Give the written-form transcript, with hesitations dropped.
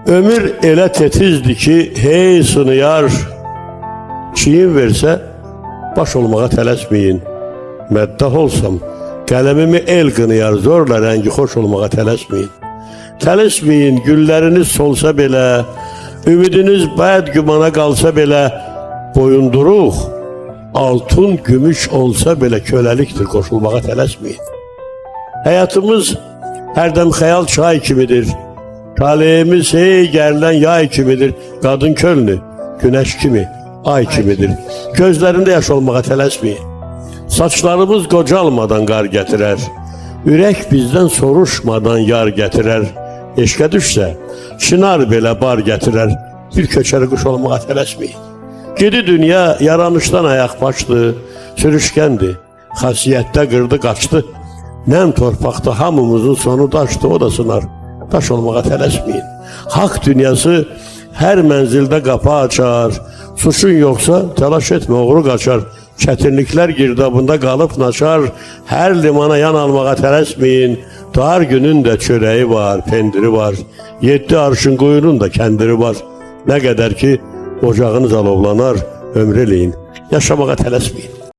Ömür elə tetizdir ki, hey sınıyar. Çiyin versə, baş olmağa tələsməyin. Məddah olsam, qələmimi el qınıyar, zorla rəngi xoş olmağa tələsməyin. Tələsməyin, gülləriniz solsa belə, ümidiniz bəd gümana qalsa belə, boyunduruq, altın, gümüş olsa belə köləlikdir, qoşulmağa tələsməyin. Həyatımız hərdəm xəyal çay kimidir. Taleyimiz hey gərilən yay kimidir. Qadın könlü günəş kimi, ay kimidir. Gözlərində yaş olmağa tələsməyin. Saçlarımız qocalmadan qar gətirər. Ürək bizdən soruşmadan yar gətirər. Eşqə düşsə, çınar belə bar gətirər. Bir köçəri quş olmağa tələsməyin. Gedi dünya yaranışdan ayaq başdı, sürüşkəndir. Xasiyyətdə qırdı qaçdı. Nəm torpaqda hamımızın sonu daşdı, o da sınar. Daş olmağa tələsməyin. Haqq dünyası hər mənzildə qapı açar. Suçun yoxsa təlaş etmə, oğru qaçar. Çətinliklər girdabında qalıb naçar. Hər limana yan almağa tələsməyin. Dar günün də çörəyi var, pendiri var. 7 arşın quyunun da kəndiri var. Nə qədər ki ocağınız alovlanar, ömrü eləyin. Yaşamağa tələsməyin.